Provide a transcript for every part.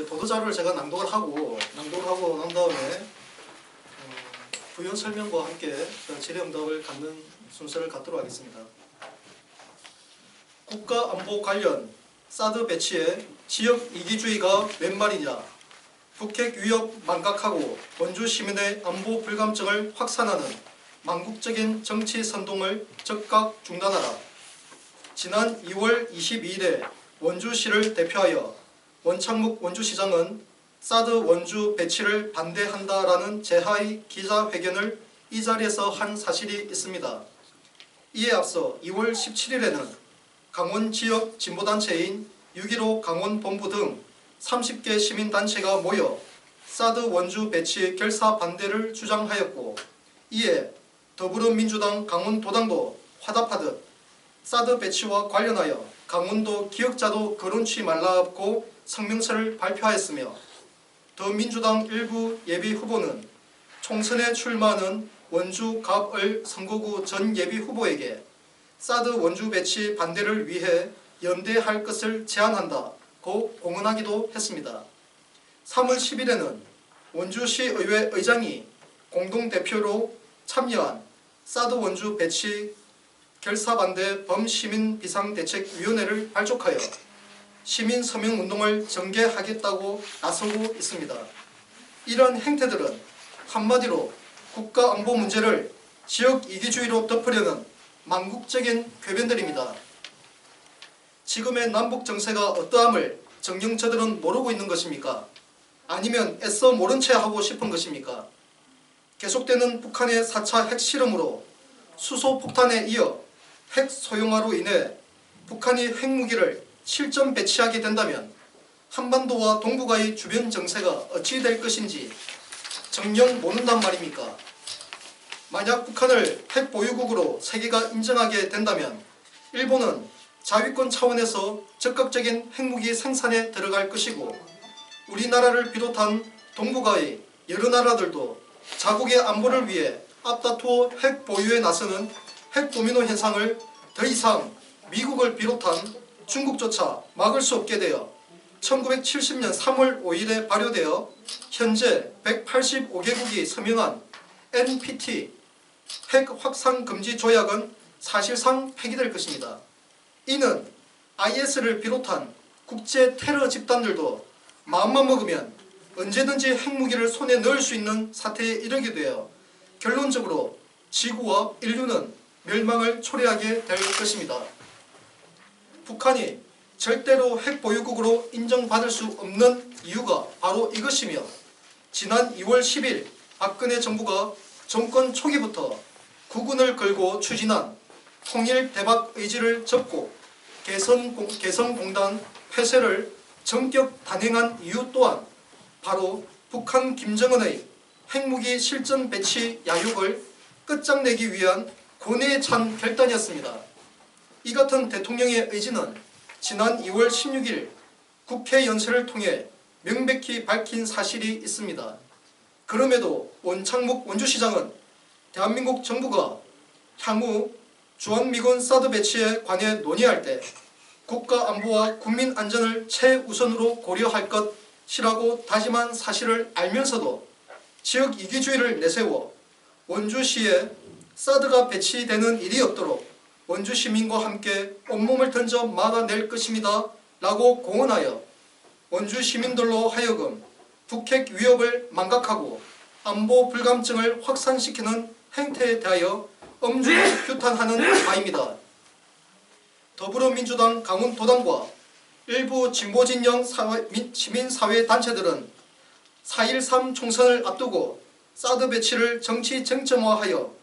보도자료를 제가 낭독을 하고 난 다음에 부연 설명과 함께 질의응답을 갖는 순서를 갖도록 하겠습니다. 국가안보 관련 사드 배치에 지역 이기주의가 웬 말이냐, 북핵 위협 망각하고 원주 시민의 안보 불감증을 확산하는 망국적인 정치 선동을 즉각 중단하라. 지난 2월 22일에 원주시를 대표하여 원창묵 원주시장은 사드 원주 배치를 반대한다라는 제하의 기자회견을 이 자리에서 한 사실이 있습니다. 이에 앞서 2월 17일에는 강원 지역 진보단체인 6.15 강원본부 등 30개 시민단체가 모여 사드 원주 배치 결사 반대를 주장하였고, 이에 더불어민주당 강원도당도 화답하듯 사드 배치와 관련하여 강원도 기억자도 거론치 말라고 성명서를 발표하였으며, 더민주당 일부 예비후보는 총선에 출마하는 원주 갑을 선거구 전 예비후보에게 사드 원주 배치 반대를 위해 연대할 것을 제안한다고 공언하기도 했습니다. 3월 10일에는 원주시 의회 의장이 공동대표로 참여한 사드 원주 배치 결사반대 범시민비상대책위원회를 발족하여 시민서명운동을 전개하겠다고 나서고 있습니다. 이런 행태들은 한마디로 국가안보 문제를 지역 이기주의로 덮으려는 망국적인 궤변들입니다. 지금의 남북 정세가 어떠함을 정녕 저들은 모르고 있는 것입니까? 아니면 애써 모른 채 하고 싶은 것입니까? 계속되는 북한의 4차 핵실험으로 수소폭탄에 이어 핵 소형화로 인해 북한이 핵무기를 실전 배치하게 된다면 한반도와 동북아의 주변 정세가 어찌 될 것인지 정녕 모른단 말입니까? 만약 북한을 핵보유국으로 세계가 인정하게 된다면 일본은 자위권 차원에서 적극적인 핵무기 생산에 들어갈 것이고, 우리나라를 비롯한 동북아의 여러 나라들도 자국의 안보를 위해 앞다투어 핵 보유에 나서는 핵도미노 현상을 더 이상 미국을 비롯한 중국조차 막을 수 없게 되어 1970년 3월 5일에 발효되어 현재 185개국이 서명한 NPT 핵 확산 금지 조약은 사실상 폐기될 것입니다. 이는 IS를 비롯한 국제 테러 집단들도 마음만 먹으면 언제든지 핵무기를 손에 넣을 수 있는 사태에 이르게 되어 결론적으로 지구와 인류는 멸망을 초래하게 될 것입니다. 북한이 절대로 핵보유국으로 인정받을 수 없는 이유가 바로 이것이며, 지난 2월 10일 박근혜 정부가 정권 초기부터 국운을 걸고 추진한 통일 대박 의지를 접고 개성공단 폐쇄를 전격 단행한 이유 또한 바로 북한 김정은의 핵무기 실전 배치 야욕을 끝장내기 위한 고뇌에 찬 결단이었습니다. 이 같은 대통령의 의지는 지난 2월 16일 국회 연설을 통해 명백히 밝힌 사실이 있습니다. 그럼에도 원창묵 원주시장은 대한민국 정부가 향후 주한미군 사드 배치에 관해 논의할 때 국가안보와 국민안전을 최우선으로 고려할 것이라고 다짐한 사실을 알면서도 지역 이기주의를 내세워 원주시에 사드가 배치되는 일이 없도록 원주시민과 함께 온몸을 던져 막아낼 것입니다 라고 공언하여 원주시민들로 하여금 북핵 위협을 망각하고 안보 불감증을 확산시키는 행태에 대하여 엄중히 규탄하는 바입니다. 더불어민주당 강원도당과 일부 진보진영 시민사회단체들은 4.13 총선을 앞두고 사드 배치를 정치 쟁점화하여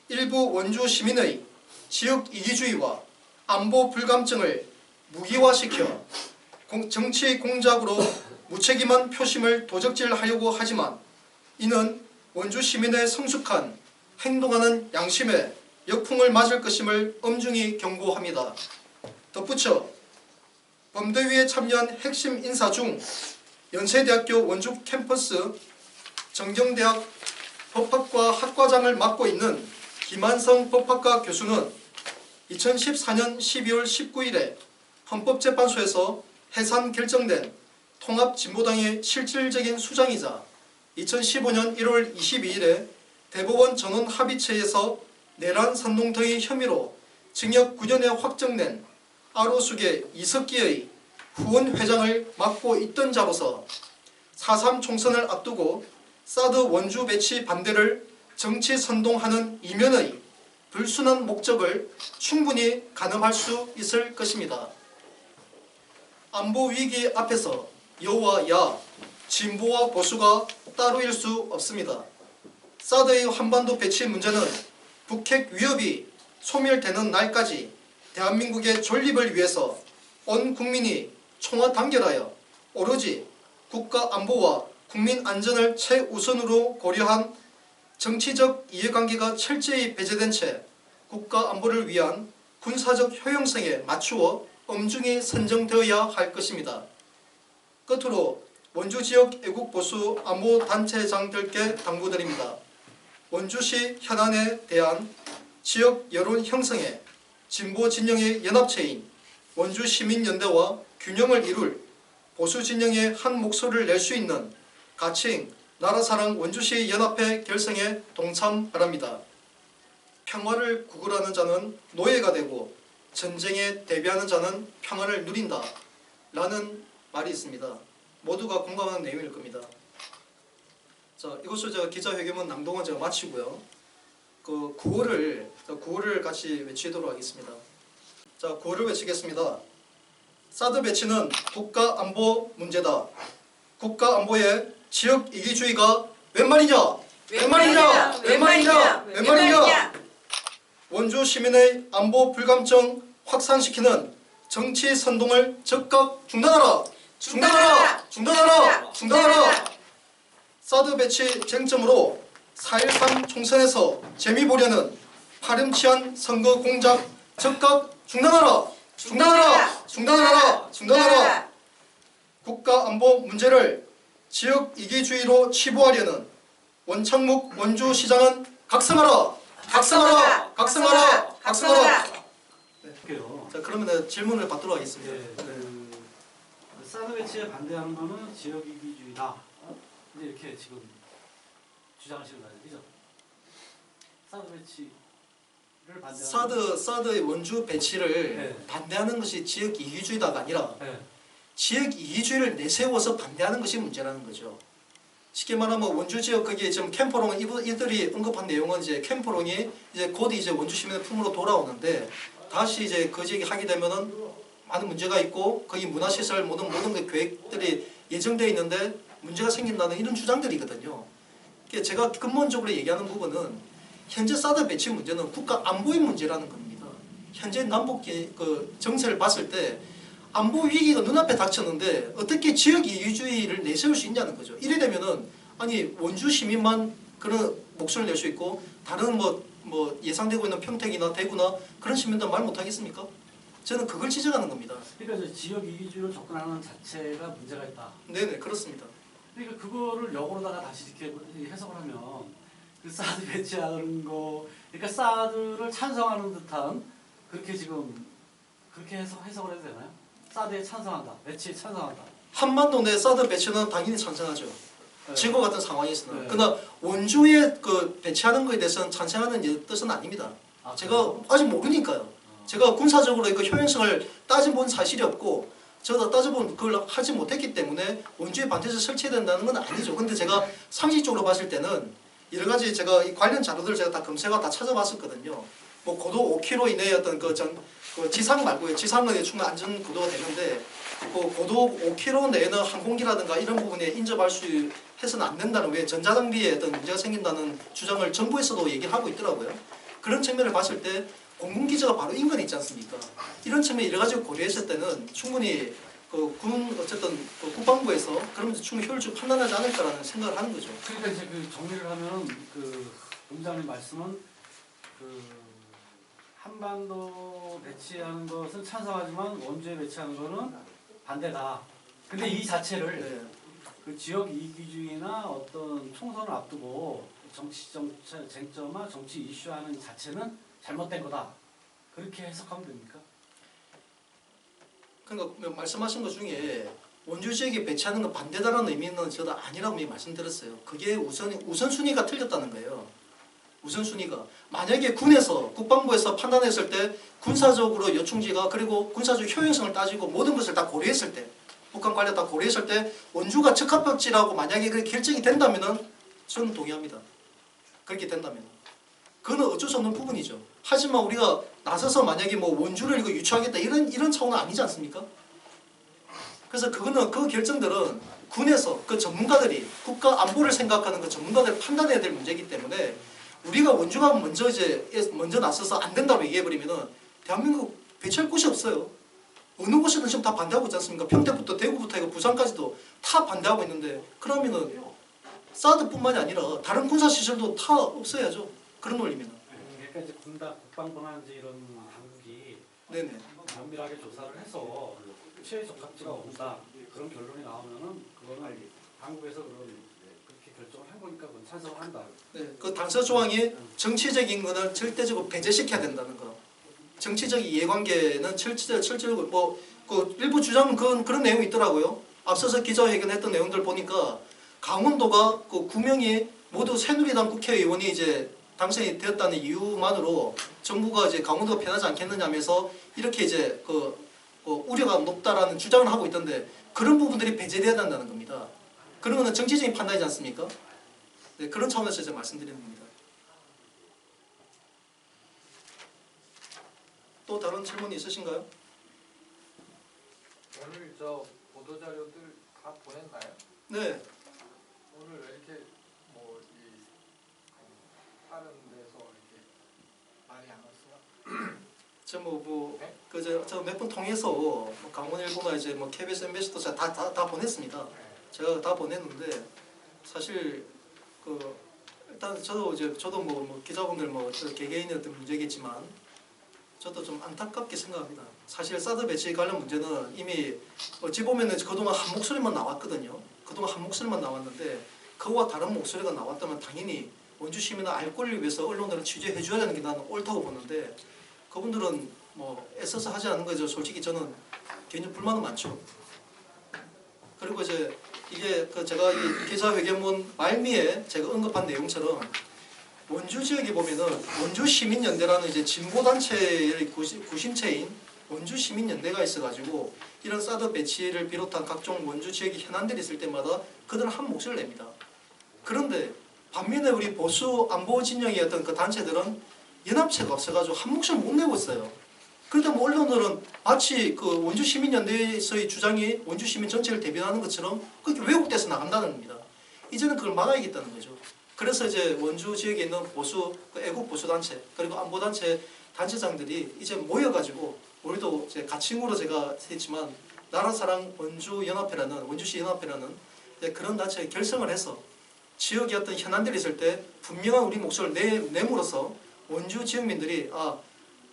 일부 원주 시민의 지역 이기주의와 안보 불감증을 무기화시켜 정치 공작으로 무책임한 표심을 도적질하려고 하지만, 이는 원주 시민의 성숙한 행동하는 양심에 역풍을 맞을 것임을 엄중히 경고합니다. 덧붙여 범대위에 참여한 핵심 인사 중 연세대학교 원주 캠퍼스 정경대학 법학과 학과장을 맡고 있는 김한성 법학과 교수는 2014년 12월 19일에 헌법재판소에서 해산 결정된 통합진보당의 실질적인 수장이자 2015년 1월 22일에 대법원 전원 합의체에서 내란 산동 등의 혐의로 징역 9년에 확정된 아로숙의 이석기의 후원 회장을 맡고 있던 자로서 4.3 총선을 앞두고 사드 원주 배치 반대를 정치 선동하는 이면의 불순한 목적을 충분히 가늠할 수 있을 것입니다. 안보 위기 앞에서 여와 야, 진보와 보수가 따로일 수 없습니다. 사드의 한반도 배치 문제는 북핵 위협이 소멸되는 날까지 대한민국의 존립을 위해서 온 국민이 총화단결하여 오로지 국가 안보와 국민 안전을 최우선으로 고려한 정치적 이해관계가 철저히 배제된 채 국가 안보를 위한 군사적 효용성에 맞추어 엄중히 선정되어야 할 것입니다. 끝으로 원주지역 애국보수 안보단체장들께 당부드립니다. 원주시 현안에 대한 지역 여론 형성에 진보 진영의 연합체인 원주시민연대와 균형을 이룰 보수 진영의 한 목소리를 낼 수 있는 가칭 나라사랑 원주시 연합회 결성에 동참 바랍니다. 평화를 구걸하는 자는 노예가 되고 전쟁에 대비하는 자는 평화를 누린다 라는 말이 있습니다. 모두가 공감하는 내용일 겁니다. 자, 이것으로 제가 기자회견문 낭독은 제가 마치고요. 그 구호를 같이 외치도록 하겠습니다. 자, 구호를 외치겠습니다. 사드 배치는 국가 안보 문제다. 국가 안보에 지역 이기주의가 웬 말이냐? 웬 말이냐? 웬 말이냐? 웬 말이냐? 원주 시민의 안보 불감증 확산시키는 정치 선동을 즉각 중단하라! 중단하라! 중단하라! 중단하라! 사드 배치 쟁점으로 4.13 총선에서 재미 보려는 파렴치한 선거 공작 즉각 중단하라! 중단하라! 중단하라! 중단하라! 국가 안보 문제를 지역 이기주의로 치부하려는 원창묵 원주시장은 각성하라! 각성하라! 각성하라! 각성하라! 네. 자, 그러면 질문을 받도록 하겠습니다. 네, 사드 배치에 반대하는 거는 지역 이기주의다. 근데 이렇게 지금 주장하시는 거예요, 그죠? 사드 배치를 반대하는 사드의 원주 배치를 네. 반대하는 것이 지역 이기주의다가 아니라 네. 지역 지역 이기주의를 내세워서 반대하는 것이 문제라는 거죠. 쉽게 말하면 원주 지역 거기에 지금 캠퍼롱 이들이 언급한 내용은 이제 캠퍼롱이 이제 곧 이제 원주 시민의 품으로 돌아오는데 다시 이제 그 지역에 하게 되면은 많은 문제가 있고 거기 문화시설 모든 그 계획들이 예정되어 있는데 문제가 생긴다는 이런 주장들이거든요. 그러니까 제가 근본적으로 얘기하는 부분은 현재 사드 배치 문제는 국가 안보의 문제라는 겁니다. 현재 남북 그 정세를 봤을 때 안보 위기가 눈앞에 닥쳤는데 어떻게 지역 이기주의를 내세울 수 있냐는 거죠. 이래 되면은 아니 원주 시민만 그런 목소리를 낼 수 있고 다른 뭐 예상되고 있는 평택이나 대구나 그런 시민들 말 못하겠습니까? 저는 그걸 지적하는 겁니다. 그러니까 지역 이기주의로 접근하는 자체가 문제가 있다. 네네 그렇습니다. 그러니까 그거를 역으로다가 다시 이렇게 해석을 하면 그 사드 배치하는 거, 그러니까 사드를 찬성하는 듯한 그렇게 지금 그렇게 해석을 해도 되나요? 사드에 찬성한다, 배치에 찬성한다. 한반도 내 사드 배치는 당연히 찬성하죠. 네. 지금과 같은 상황이 있으나 네. 그러나 원주에 그 배치하는 것에 대해서는 찬성하는 뜻은 아닙니다. 제가 아직 모르니까요. 제가 군사적으로 그 효용성을 따져본 사실이 없고 제가 따져본 그걸 하지 못했기 때문에 원주에 반드시 설치해야 된다는 건 아니죠. 근데 제가 상식적으로 봤을 때는 여러 가지 제가 이 관련 자료들을 제가 다 검색하고 다 찾아봤었거든요. 뭐 고도 5km 이내의 어떤 그 지상 말고요. 지상은 충분히 안전 고도가 되는데 그 고도 5km 내에는 항공기라든가 이런 부분에 인접할 수 해서는 안 된다는 왜 전자장비에 어떤 문제가 생긴다는 주장을 정부에서도 얘기를 하고 있더라고요. 그런 측면을 봤을 때 공군기지가 바로 인근에 있지 않습니까? 이런 측면 여러 가지 고려했을 때는 충분히 어쨌든 국방부에서 그런 충분히 효율적으로 판단하지 않을까라는 생각을 하는 거죠. 그러니까 이제 그 정리를 하면 그 본부장님 말씀은 그 한반도 배치하는 것은 찬성하지만 원주에 배치하는 것은 반대다. 근데 이 자체를 네. 그 지역 이기주의나 어떤 총선을 앞두고 정치적 쟁점화 정치 이슈하는 자체는 잘못된 거다. 그렇게 해석하면 됩니까? 그러니까 말씀하신 것 중에 원주 지역에 배치하는 거 반대다라는 의미는 저도 아니라고 말씀드렸어요. 그게 우선순위가 틀렸다는 거예요. 우선순위가. 만약에 군에서 국방부에서 판단했을 때 군사적으로 요충지가 그리고 군사적 효용성을 따지고 모든 것을 다 고려했을 때 북한 관련 다 고려했을 때 원주가 적합적지라고 만약에 그렇게 결정이 된다면은 저는 동의합니다. 그렇게 된다면. 그건 어쩔 수 없는 부분이죠. 하지만 우리가 나서서 만약에 뭐 원주를 이거 유치하겠다 이런 차원은 아니지 않습니까? 그래서 그거는 그 결정들은 군에서 그 전문가들이 국가 안보를 생각하는 그 전문가들이 판단해야 될 문제이기 때문에 우리가 원주가 먼저 나서서 안 된다고 얘기해버리면은 대한민국 배치할 곳이 없어요. 어느 곳이든 지금 다 반대하고 있지 않습니까? 평택부터 대구부터 해서 부산까지도 다 반대하고 있는데 그러면은 사드뿐만이 아니라 다른 군사시설도 다 없어야죠. 그런 논리면. 그러니까 이제 국방부나 이런 당국이 네네. 면밀하게 조사를 해서 피해 적합지가 없다 그런 결론이 나오면은 그거는 당국에서 그렇게 결정을 해보니까 그건 찬성을 한다. 네, 그 당사 조항이 정치적인 거는 절대적으로 배제시켜야 된다는 거. 정치적 이해관계는 철저하고 그 일부 주장은 그런 내용이 있더라고요. 앞서서 기자회견했던 내용들 보니까 강원도가 그 9명이 모두 새누리당 국회의원이 이제 당선이 되었다는 이유만으로 정부가 이제 강원도가 편하지 않겠느냐면서 이렇게 이제 우려가 높다라는 주장을 하고 있던데 그런 부분들이 배제돼야 된다는 겁니다. 그런 거는 정치적인 판단이지 않습니까? 네, 그런 차원에서 제가 말씀드리는 겁니다. 또 다른 질문이 있으신가요? 오늘 저 보도자료들 다 보냈나요? 네. 오늘 왜 이렇게 다른 데서 이렇게 말이 안 왔어요? 저 몇 번 통해서 강원일보나 이제 KBS, MBC도 다 보냈습니다. 제가 다 보냈는데 사실 일단 저도 기자분들 개개인의 어떤 문제겠지만 저도 좀 안타깝게 생각합니다. 사실 사드 배치 관련 문제는 이미 어찌 보면은 그동안 한 목소리만 나왔거든요. 그동안 한 목소리만 나왔는데 그와 다른 목소리가 나왔다면 당연히 원주 시민의 알 권리를 위해서 언론들은 취재해 줘야 되는 게 나는 옳다고 보는데 그분들은 애써서 하지 않는 거죠. 솔직히 저는 개인적으로 불만은 많죠. 그리고 이제 이게 제가 이 기자회견문 말미에 제가 언급한 내용처럼 원주 지역에 보면은 원주 시민연대라는 이제 진보 단체의 구심체인 원주 시민연대가 있어가지고 이런 사드 배치를 비롯한 각종 원주 지역의 현안들이 있을 때마다 그들은 한 목소리를 냅니다. 그런데 반면에 우리 보수 안보 진영이었던 그 단체들은 연합체가 없어가지고 한 목소리 못 내고 있어요. 그런데 언론들은 마치 그 원주 시민연대에서의 주장이 원주 시민 전체를 대변하는 것처럼 그렇게 왜곡돼서 나간다는 겁니다. 이제는 그걸 막아야겠다는 거죠. 그래서 이제 원주 지역에 있는 애국 보수 단체 그리고 안보 단체장들이 이제 모여가지고 우리도 이제 가칭으로 제가 했지만 나라사랑 원주시 연합회라는 그런 단체 결성을 해서 지역의 어떤 현안들이 있을 때 분명한 우리 목소리를 내므로써 원주 지역민들이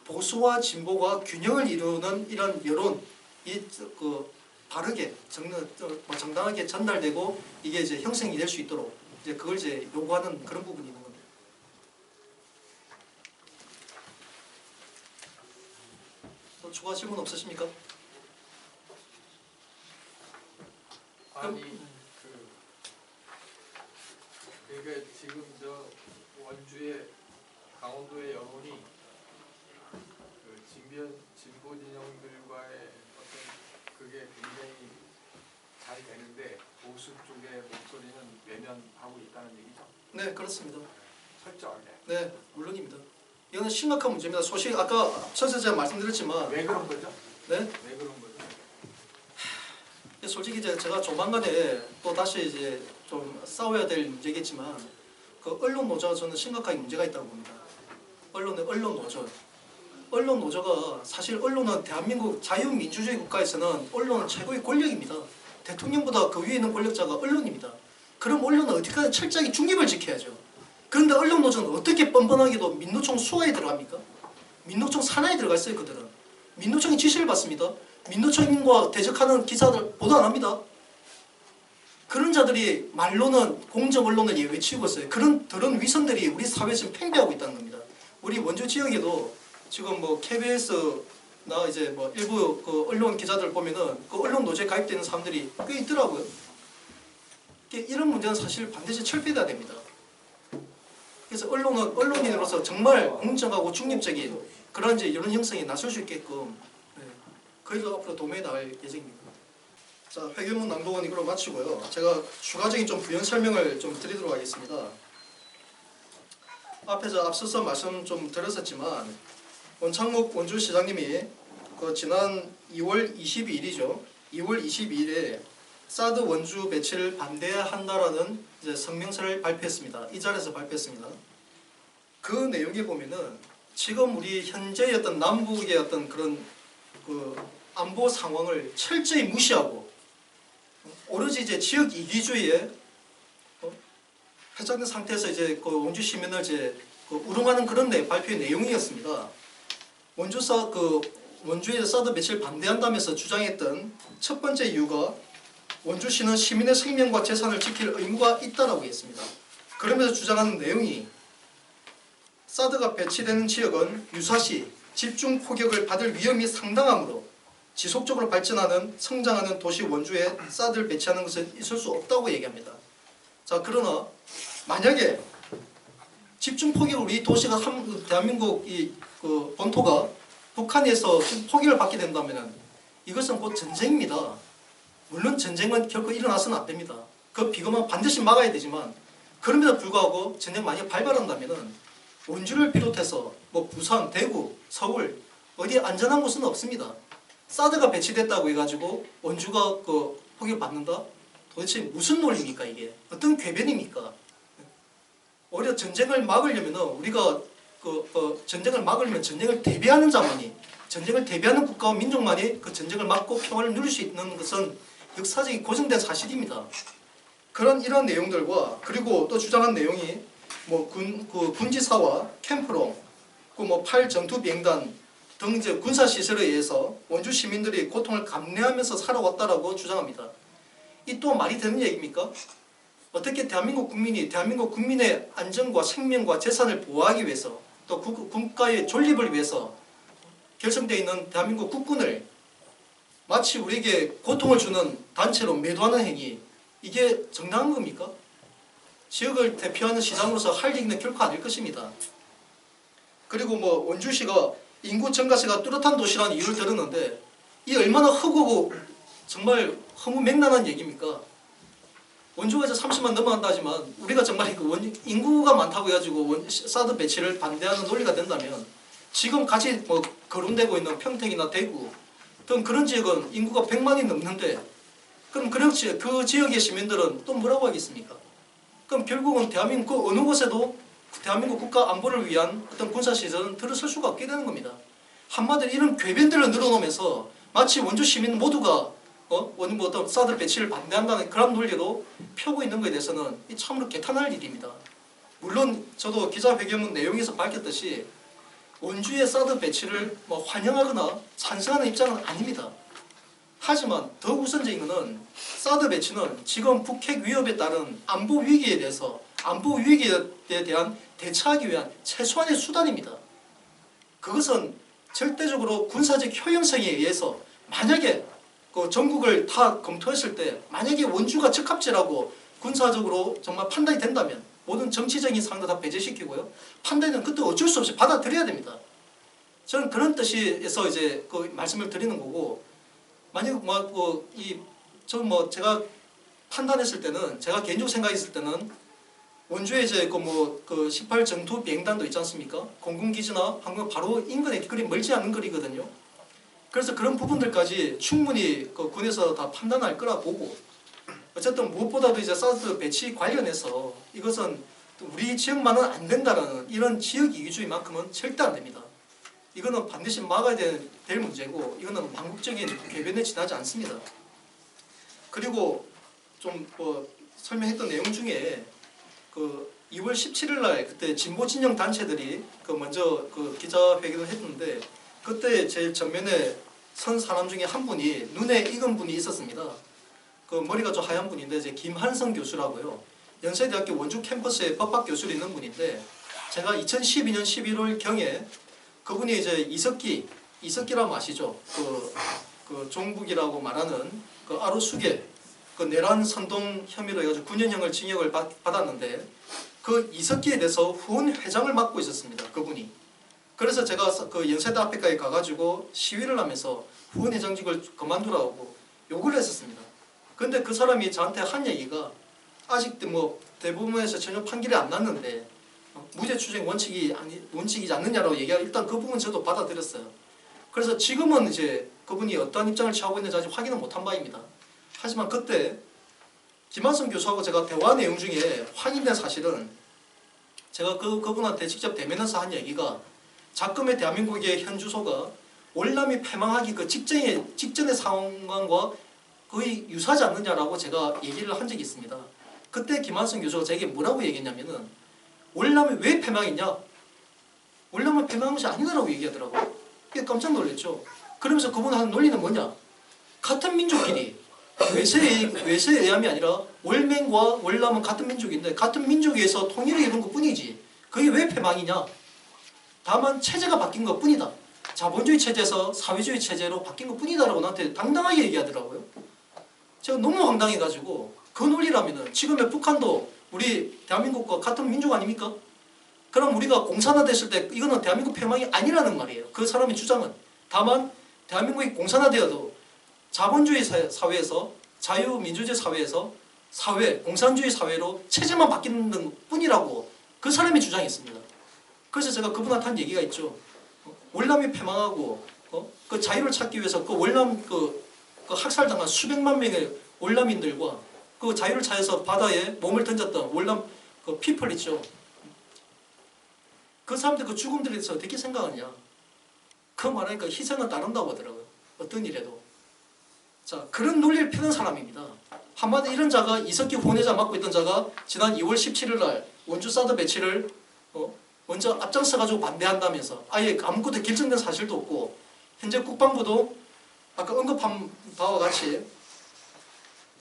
보수와 진보가 균형을 이루는 이런 여론 바르게 정당하게 전달되고 이게 이제 형성이 될 수 있도록 이제 그걸 이제 요구하는 그런 부분이 있는 겁니다. 또 추가 질문 없으십니까? 아니 그러니까 지금 저 원주의 강원도의 여론이 진보 진영들과의 어떤 그게 굉장히 잘 되는데 보수 쪽의 목소리는 외면하고 있다는 얘기죠. 네, 그렇습니다. 철저하게. 네, 물론입니다. 이거는 심각한 문제입니다. 아까 앞서서 제가 말씀드렸지만 왜 그런 거죠? 네? 왜 그런 거죠? 솔직히 제가 조만간에 또 다시 이제 좀 싸워야 될 문제겠지만 그 언론 노조가 저는 심각하게 문제가 있다고 봅니다. 언론 노조가 사실 언론은 대한민국 자유민주주의 국가에서는 언론은 최고의 권력입니다. 대통령보다 그 위에 있는 권력자가 언론입니다. 그럼 언론은 어디까지 철저하게 중립을 지켜야죠. 그런데 언론 노조는 어떻게 뻔뻔하게도 민노총 수하에 들어갑니까? 민노총 산하에 들어가 있어요. 그들은. 민노총이 지시를 받습니다. 민노총과 대적하는 기사들 보도 안 합니다. 그런 자들이 말로는 공정 언론을 외치고 있어요. 그런 위선들이 우리 사회에 지금 팽배하고 있다는 겁니다. 우리 원주 지역에도 지금 KBS 이제 뭐 일부 그 언론 기자들 보면은 그 언론 노조에 가입되는 사람들이 꽤 있더라고요. 이런 문제는 사실 반드시 철폐돼야 됩니다. 그래서 언론인으로서 정말 공정하고 중립적인 그런 이제 여론 형성이 나설 수 있게끔 그래서 앞으로 도모해 나갈 예정입니다. 자, 회계문 낭독은 이걸로 마치고요. 제가 추가적인 좀 부연 설명을 좀 드리도록 하겠습니다. 앞에서 앞서서 말씀 좀 드렸었지만 원창목 원주시장님이 그 지난 2월 22일이죠. 2월 22일에 사드 원주 배치를 반대해야 한다라는 이제 성명서를 발표했습니다. 이 자리에서 발표했습니다. 그 내용에 보면은 지금 우리 현재의 어떤 남북의 어떤 그런 그 안보 상황을 철저히 무시하고 오로지 이제 지역 이기주의에 회장된 상태에서 이제 그 원주 시민을 이제 그 우롱하는 그런 발표의 내용이었습니다. 원주의 사드 배치를 반대한다면서 주장했던 첫 번째 이유가 원주시는 시민의 생명과 재산을 지킬 의무가 있다라고 했습니다. 그러면서 주장하는 내용이 사드가 배치되는 지역은 유사시 집중 포격을 받을 위험이 상당하므로 지속적으로 발전하는 성장하는 도시 원주에 사드를 배치하는 것은 있을 수 없다고 얘기합니다. 자, 그러나 만약에 집중 포격을 우리 도시가 대한민국 그 본토가 북한에서 포격을 받게 된다면 이것은 곧 전쟁입니다. 물론 전쟁은 결코 일어나서는 안 됩니다. 그 비극은 반드시 막아야 되지만 그럼에도 불구하고 전쟁 만약 발발한다면 원주를 비롯해서 뭐 부산, 대구, 서울 어디 안전한 곳은 없습니다. 사드가 배치됐다고 해가지고 원주가 그 포격을 받는다? 도대체 무슨 논리입니까 이게? 어떤 궤변입니까? 오히려 전쟁을 막으려면 우리가 전쟁을 막으려면 전쟁을 대비하는 자만이 전쟁을 대비하는 국가와 민족만이 그 전쟁을 막고 평화를 누릴 수 있는 것은 역사적인 고정된 사실입니다. 이런 내용들과 그리고 또 주장한 내용이 뭐 군지사와 캠프로 그 8 전투 비행단 등 이제 군사 시설에 의해서 원주 시민들이 고통을 감내하면서 살아왔다라고 주장합니다. 이 또 말이 되는 얘기입니까? 어떻게 대한민국 국민의 안전과 생명과 재산을 보호하기 위해서 또 국가의 존립을 위해서 결성되어 있는 대한민국 국군을 마치 우리에게 고통을 주는 단체로 매도하는 행위, 이게 정당한 겁니까? 지역을 대표하는 시장으로서 할 얘기는 결코 아닐 것입니다. 그리고 뭐 원주시가 인구 증가세가 뚜렷한 도시라는 이유를 들었는데 이 얼마나 흑우고 정말 허무맹랑한 얘기입니까? 원주가 이제 30만 넘어간다 하지만 우리가 정말 인구가 많다고 해가지고 사드 배치를 반대하는 논리가 된다면 지금 같이 뭐 거론되고 있는 평택이나 대구 등 그런 지역은 인구가 100만이 넘는데 그럼 그 지역의 시민들은 또 뭐라고 하겠습니까? 그럼 결국은 대한민국 그 어느 곳에도 대한민국 국가 안보를 위한 어떤 군사시설은 들어설 수가 없게 되는 겁니다. 한마디로 이런 궤변들을 늘어놓으면서 마치 원주 시민 모두가 어떤 사드 배치를 반대한다는 그런 논리로 펴고 있는 것에 대해서는 참으로 개탄할 일입니다. 물론 저도 기자회견문 내용에서 밝혔듯이 원주의 사드 배치를 뭐 환영하거나 찬성하는 입장은 아닙니다. 하지만 더 우선적인 것은 사드 배치는 지금 북핵 위협에 따른 안보 위기에 대한 대처하기 위한 최소한의 수단입니다. 그것은 절대적으로 군사적 효용성에 의해서 만약에 그 전국을 다 검토했을 때 만약에 원주가 적합지라고 군사적으로 정말 판단이 된다면 모든 정치적인 상황도 다 배제시키고요. 판단은 그때 어쩔 수 없이 받아들여야 됩니다. 저는 그런 뜻에서 이제 그 말씀을 드리는 거고 만약 제가 판단했을 때는 제가 개인적으로 생각했을 때는 원주에 이제 그 18 전투 비행단도 있지 않습니까? 공군기지나 항공 바로 인근에 그리 멀지 않은 거리거든요. 그래서 그런 부분들까지 충분히 그 군에서 다 판단할 거라 보고 어쨌든 무엇보다도 이제 사드 배치 관련해서 이것은 우리 지역만은 안 된다라는 이런 지역 이기주의만큼은 절대 안 됩니다. 이거는 반드시 막아야 될 문제고 이거는 망국적인 궤변에 지나지 않습니다. 그리고 좀 설명했던 내용 중에 그 2월 17일 날 그때 진보 진영 단체들이 먼저 기자회견을 했는데 그때 제일 전면에 선 사람 중에 한 분이 눈에 익은 분이 있었습니다. 그 머리가 좀 하얀 분인데 이제 김한성 교수라고요. 연세대학교 원주 캠퍼스에 법학 교수로 있는 분인데 제가 2012년 11월 경에 그분이 이제 이석기 이석기라면 아시죠? 그 종북이라고 말하는 그 아루수계 그 내란 선동 혐의로 해가지고 9년형을 징역을 받았는데 그 이석기에 대해서 후원 회장을 맡고 있었습니다. 그분이. 그래서 제가 그 연세대 앞에까지 가가지고 시위를 하면서 후원 회장직을 그만두라고 요구를 했었습니다. 근데 그 사람이 저한테 한 얘기가 아직 뭐 대법원에서 전혀 판결이 안 났는데 무죄 추정 원칙이지 않느냐라고 얘기하고 일단 그 부분 저도 받아들였어요. 그래서 지금은 이제 그분이 어떤 입장을 취하고 있는지 아직 확인은 못한 바입니다. 하지만 그때 김한성 교수하고 제가 대화 내용 중에 확인된 사실은 제가 그분한테 직접 대면해서 한 얘기가 작금의 대한민국의 현 주소가 월남이 패망하기 그 직전의 상황과 거의 유사하지 않느냐라고 제가 얘기를 한 적이 있습니다. 그때 김한성 교수가 제게 뭐라고 얘기했냐면은 월남이 왜 패망했냐? 월남은 패망한 것이 아니다라고 얘기하더라고요. 이게 깜짝 놀랐죠. 그러면서 그분 하는 논리는 뭐냐? 같은 민족끼리 외세의 의함이 아니라 월맹과 월남은 같은 민족인데 같은 민족에서 통일을 이룬 것뿐이지 그게 왜 패망이냐? 다만 체제가 바뀐 것뿐이다. 자본주의 체제에서 사회주의 체제로 바뀐 것뿐이다라고 나한테 당당하게 얘기하더라고요. 제가 너무 황당해가지고 그 논리라면은 지금의 북한도 우리 대한민국과 같은 민족 아닙니까? 그럼 우리가 공산화됐을 때 이거는 대한민국 패망이 아니라는 말이에요. 그 사람의 주장은. 다만 대한민국이 공산화되어도 자본주의 사회에서 자유민주주의 사회에서 공산주의 사회로 체제만 바뀌는 뿐이라고 그 사람의 주장이 있습니다. 그래서 제가 그분한테 한 얘기가 있죠. 월남이 패망하고 그 자유를 찾기 위해서 그 월남 그 학살당한 수백만 명의 월남인들과 그 자유를 찾아서 바다에 몸을 던졌던 월남 그 피플 있죠. 그 사람들 그 죽음들에 대해서 어떻게 생각하냐. 그 말하니까 희생은 따른다고 하더라고요. 어떤 일에도. 자, 그런 논리를 펴는 사람입니다. 한마디 이런 자가 이석기 후원회장 맡고 있던 자가 지난 2월 17일 날 원주 사드 배치를 먼저 앞장서가지고 반대한다면서 아예 아무것도 결정된 사실도 없고 현재 국방부도 아까 언급한 바와 같이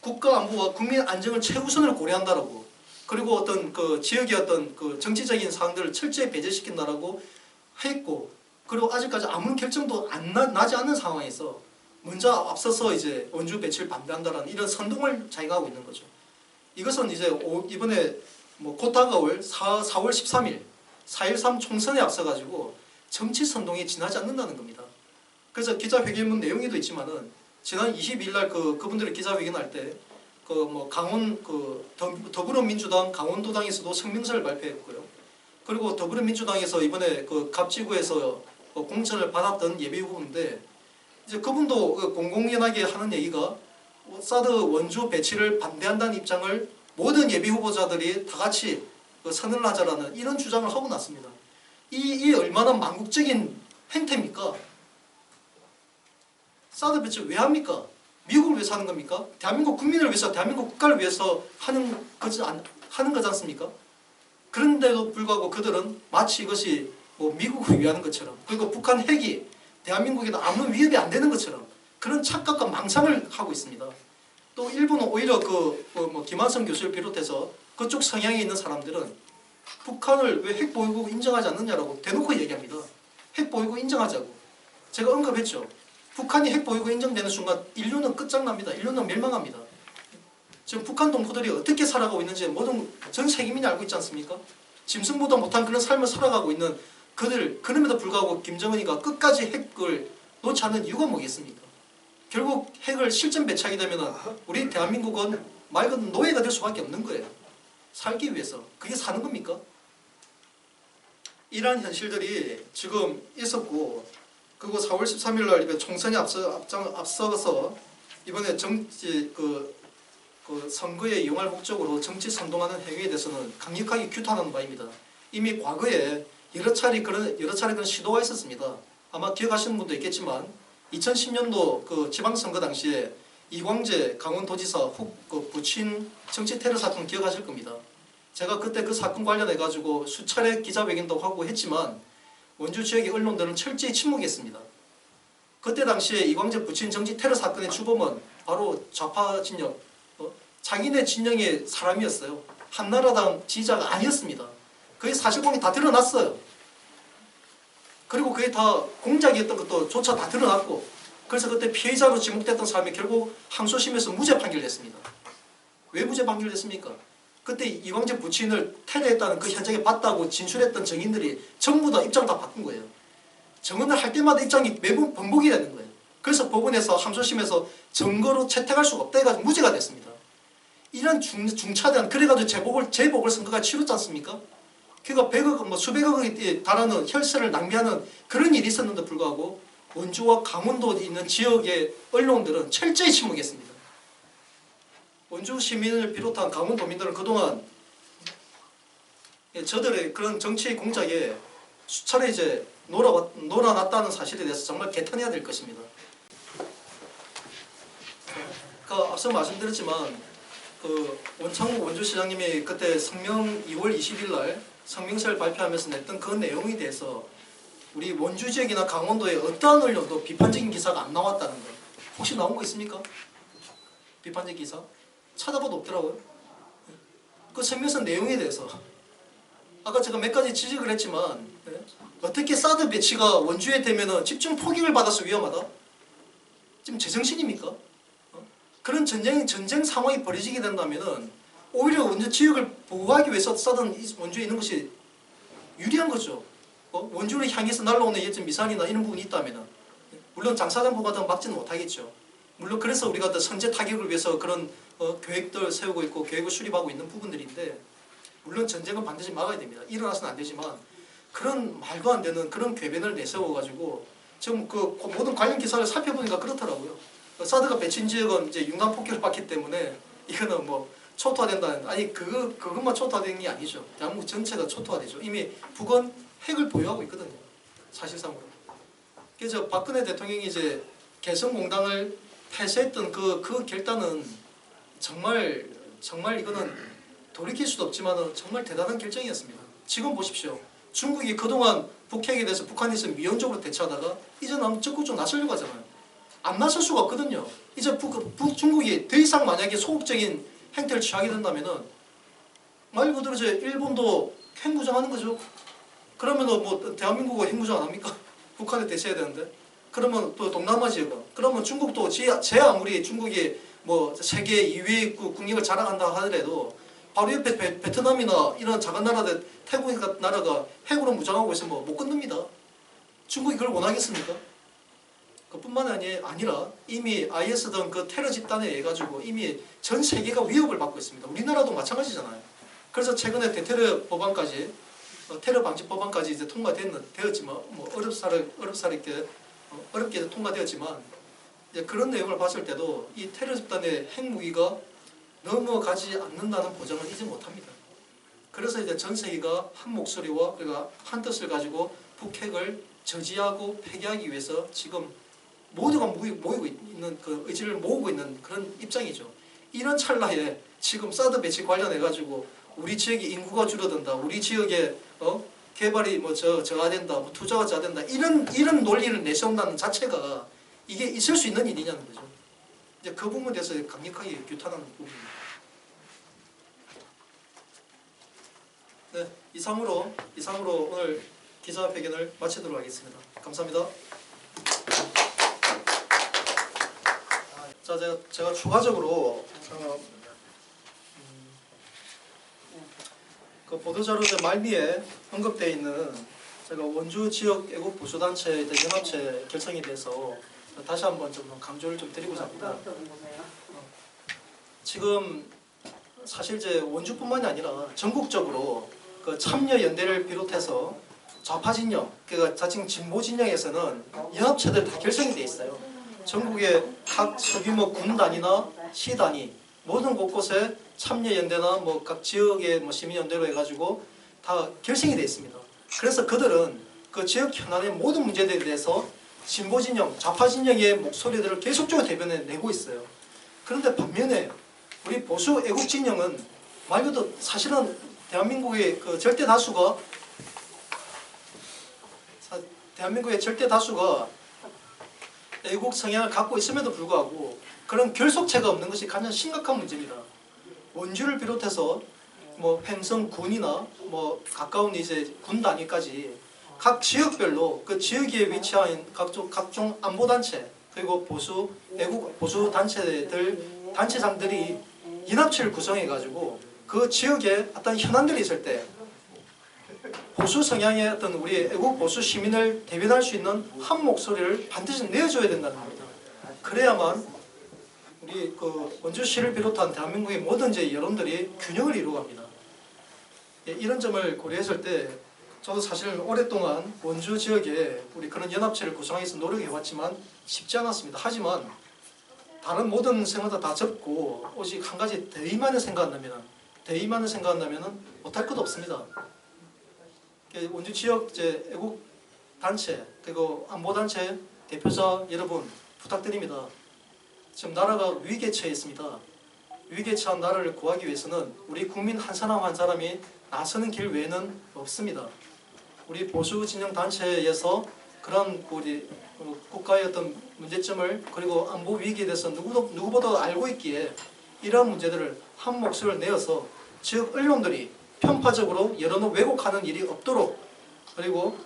국가 안보와 국민 안정을 최우선으로 고려한다라고 그리고 어떤 그 지역의 어떤 그 정치적인 사항들을 철저히 배제시킨다라고 했고 그리고 아직까지 아무 결정도 나지 않은 상황에서 먼저 앞서서 이제 원주 배치를 반대한다라는 이런 선동을 자기가 하고 있는 거죠. 이것은 이제 이번에 뭐 곧 다가올 4월 13일 4.13 총선에 앞서가지고 정치 선동에 지나지 않는다는 겁니다. 그래서 기자회견문 내용에도 있지만은 지난 22일 날 그분들이 기자회견할 때 그 뭐 강원 더불어민주당 강원도당에서도 성명서를 발표했고요. 그리고 더불어민주당에서 이번에 그 갑지구에서 공천을 받았던 예비후보인데 이제 그분도 공공연하게 하는 얘기가 사드 원주 배치를 반대한다는 입장을 모든 예비후보자들이 다 같이 선언을 하자라는 이런 주장을 하고 났습니다. 이 얼마나 망국적인 행태입니까? 사드 배치 왜 합니까? 미국을 위해서 하는 겁니까? 대한민국 국민을 위해서 대한민국 국가를 위해서 하는 거지 않습니까? 그런데도 불구하고 그들은 마치 이것이 뭐 미국을 위하는 것처럼 그리고 북한 핵이 대한민국에는 아무 위협이 안 되는 것처럼 그런 착각과 망상을 하고 있습니다. 또 일본은 오히려 뭐 김한성 교수를 비롯해서 그쪽 성향에 있는 사람들은 북한을 왜 핵보유국 인정하지 않느냐라고 대놓고 얘기합니다. 핵보유국 인정하자고. 제가 언급했죠. 북한이 핵보유국 인정되는 순간 인류는 끝장납니다. 인류는 멸망합니다. 지금 북한 동포들이 어떻게 살아가고 있는지 모든 전 세계민이 알고 있지 않습니까? 짐승보다 못한 그런 삶을 살아가고 있는 그럼에도 불구하고 김정은이가 끝까지 핵을 놓지 않는 이유가 뭐겠습니까? 결국 핵을 실전 배치하게 되면 우리 대한민국은 말 그대로 노예가 될 수밖에 없는 거예요. 살기 위해서. 그게 사는 겁니까? 이러한 현실들이 지금 있었고 그리고 4월 13일 날 총선에 앞서서 이번에 선거에 이용할 목적으로 정치 선동하는 행위에 대해서는 강력하게 규탄하는 바입니다. 이미 과거에 여러 차례 그런 시도가 있었습니다. 아마 기억하시는 분도 있겠지만 2010년도 그 지방선거 당시에 이광재 강원도지사 부친 정치 테러 사건 기억하실 겁니다. 제가 그때 그 사건 관련해 가지고 수차례 기자회견도 하고 했지만 원주 지역의 언론들은 철저히 침묵했습니다. 그때 당시에 이광재 부친 정치 테러 사건의 주범은 바로 좌파 진영, 자기네 진영의 사람이었어요. 한나라당 지지자가 아니었습니다. 그게 사실관계 다 드러났어요. 그리고 그게 다 공작이었던 것도 조차 다 드러났고, 그래서 그때 피해자로 지목됐던 사람이 결국 항소심에서 무죄 판결됐습니다. 왜 무죄 판결됐습니까? 그때 이광재 부친을 테러했다는 그 현장에 봤다고 진술했던 증인들이 전부 다 입장을 다 바꾼 거예요. 증언을 할 때마다 입장이 매번 번복이 되는 거예요. 그래서 법원에서 항소심에서 증거로 채택할 수가 없다 해가지고 무죄가 됐습니다. 이런 중차대한, 그래가지고 재보궐 선거가 치렀지 않습니까? 그러니까 100억, 뭐 수백억에 달하는 혈세를 낭비하는 그런 일이 있었는데 불구하고 원주와 강원도에 있는 지역의 언론들은 철저히 침묵했습니다. 원주 시민을 비롯한 강원도민들은 그동안 저들의 그런 정치 공작에 수차례 이제 놀아났다는 사실에 대해서 정말 개탄해야 될 것입니다. 앞서 말씀드렸지만 원창욱 원주시장님이 그때 성명 2월 20일 날 성명서를 발표하면서 냈던 그 내용에 대해서 우리 원주 지역이나 강원도에 어떠한 언론도 비판적인 기사가 안 나왔다는 거, 혹시 나온 거 있습니까? 비판적 기사? 찾아봐도 없더라고요. 그 성명서 내용에 대해서 아까 제가 몇 가지 지적을 했지만, 어떻게 사드 배치가 원주에 되면은 집중 포격을 받아서 위험하다? 지금 제정신입니까? 그런 전쟁 상황이 벌어지게 된다면은 오히려 원주 지역을 보호하기 위해서 사드는 원주에 있는 것이 유리한 거죠. 원주를 향해서 날아오는 예전 미사일이나 이런 부분이 있다면은, 물론 장사정부 같은 막지는 못하겠죠. 물론 그래서 우리가 또 선제 타격을 위해서 그런 계획들 세우고 있고 계획을 수립하고 있는 부분들인데, 물론 전쟁은 반드시 막아야 됩니다. 일어나서는 안 되지만 그런 말도 안 되는 그런 궤변을 내세워가지고 지금 그 모든 관련 기사를 살펴보니까 그렇더라고요. 사드가 배치인 지역은 이제 융단 폭격을 받기 때문에 이거는 뭐 초토화된다는, 아니 그것만 초토화된 게 아니죠. 대한민국 전체가 초토화되죠. 이미 북은 핵을 보유하고 있거든요. 사실상으로. 그래서 박근혜 대통령이 이제 개성공단을 폐쇄했던 그 결단은 정말 이거는 돌이킬 수도 없지만 정말 대단한 결정이었습니다. 지금 보십시오. 중국이 그동안 북핵에 대해서 북한에서 미온적으로 대처하다가 이제는 적극적으로 나서려고 하잖아요. 안 나설 수가 없거든요. 이제 중국이 더 이상 만약에 소극적인 행태를 취하게 된다면은 말 그대로 이제 일본도 핵무장하는 거죠. 그러면은 뭐 대한민국은 핵무장 안 합니까? 북한에 대처해야 되는데. 그러면 또 동남아 지역은, 그러면 중국도 제 아무리 중국이 뭐 세계 2위의 국력을 자랑한다 하더라도 바로 옆에 베트남이나 이런 작은 나라들, 태국 같은 나라가 핵으로 무장하고 있으면 못 건듭니다. 중국이 그걸 원하겠습니까? 그뿐만 아니라 이미 IS 등 그 테러 집단에 의해 가지고 이미 전 세계가 위협을 받고 있습니다. 우리나라도 마찬가지잖아요. 그래서 최근에 대테러 법안까지, 테러 방지 법안까지 이제 통과되었지만 뭐 어렵게 통과되었지만, 이제 그런 내용을 봤을 때도 이 테러 집단의 핵무기가 넘어가지 않는다는 보장은 이제 못합니다. 그래서 이제 전 세계가 한 목소리와 그러니까 한 뜻을 가지고 북핵을 저지하고 폐기하기 위해서 지금 모두가 모이고 있는 그 의지를 모으고 있는 그런 입장이죠. 이런 찰나에 지금 사드 배치 관련해 가지고 우리 지역의 인구가 줄어든다, 우리 지역의 개발이 뭐 저하된다, 뭐 투자가 저하된다, 이런 논리를 내세운다는 자체가 이게 있을 수 있는 일이냐는 거죠. 이제 그 부분에 대해서 강력하게 규탄하는 부분입니다. 네, 이상으로 오늘 기자회견을 마치도록 하겠습니다. 감사합니다. 자, 제가 추가적으로 그 보도자료의 말미에 언급되어 있는 제가 원주 지역 애국 보수단체 대연합체 결성에 대해서 다시 한번 좀 강조를 좀 드리고자 합니다. 지금 사실 이제 원주뿐만이 아니라 전국적으로 그 참여연대를 비롯해서 좌파 진영, 그러니까 자칭 진보 진영에서는 연합체들 다 결성이 돼 있어요. 전국의 각 소규모 군 단위나 시 단위 모든 곳곳에 참여연대나 뭐 각 지역의 뭐 시민연대로 해가지고 다 결성이 돼 있습니다. 그래서 그들은 그 지역 현안의 모든 문제들에 대해서 진보 진영, 좌파 진영의 목소리들을 계속적으로 대변해내고 있어요. 그런데 반면에 우리 보수 애국 진영은 말 그대로 사실은 대한민국의 그 절대 다수가 애국 성향을 갖고 있음에도 불구하고 그런 결속체가 없는 것이 가장 심각한 문제입니다. 원주를 비롯해서 뭐 횡성군이나 뭐 가까운 이제 군 단위까지 각 지역별로 그 지역에 위치한 각종 안보단체 그리고 애국 보수 단체들 단체장들이 연합체를 구성해 가지고 그 지역에 어떤 현안들이 있을 때 보수 성향의 어떤 우리 애국 보수 시민을 대변할 수 있는 한 목소리를 반드시 내줘야 된다는 겁니다. 그래야만 우리 그 원주시를 비롯한 대한민국의 모든 이제 여론들이 균형을 이루어갑니다. 예, 이런 점을 고려했을 때 저도 사실 오랫동안 원주 지역에 우리 그런 연합체를 구성하기 위해서 노력해왔지만 쉽지 않았습니다. 하지만 다른 모든 생각도 다 접고 오직 한 가지 대의만을 생각한다면 못할 것도 없습니다. 원주 지역 애국 단체 그리고 안보 단체 대표자 여러분 부탁드립니다. 지금 나라가 위기에 처해 있습니다. 위기에 처한 나라를 구하기 위해서는 우리 국민 한 사람 한 사람이 나서는 길 외에는 없습니다. 우리 보수 진영 단체에서 그런 우리 국가의 어떤 문제점을 그리고 안보 위기에 대해서 누구보다 알고 있기에 이러한 문제들을 한 목소리를 내어서 즉 언론들이 편파적으로 여론을 왜곡하는 일이 없도록 그리고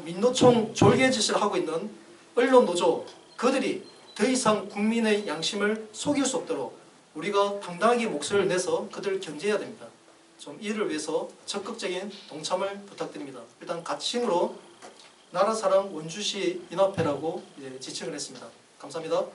민노총 졸개짓을 하고 있는 언론 노조 그들이 더 이상 국민의 양심을 속일 수 없도록 우리가 당당하게 목소리를 내서 그들을 견제해야 됩니다. 좀 이를 위해서 적극적인 동참을 부탁드립니다. 일단 가칭으로 나라사랑 원주시 연합회라고 지칭을 했습니다. 감사합니다.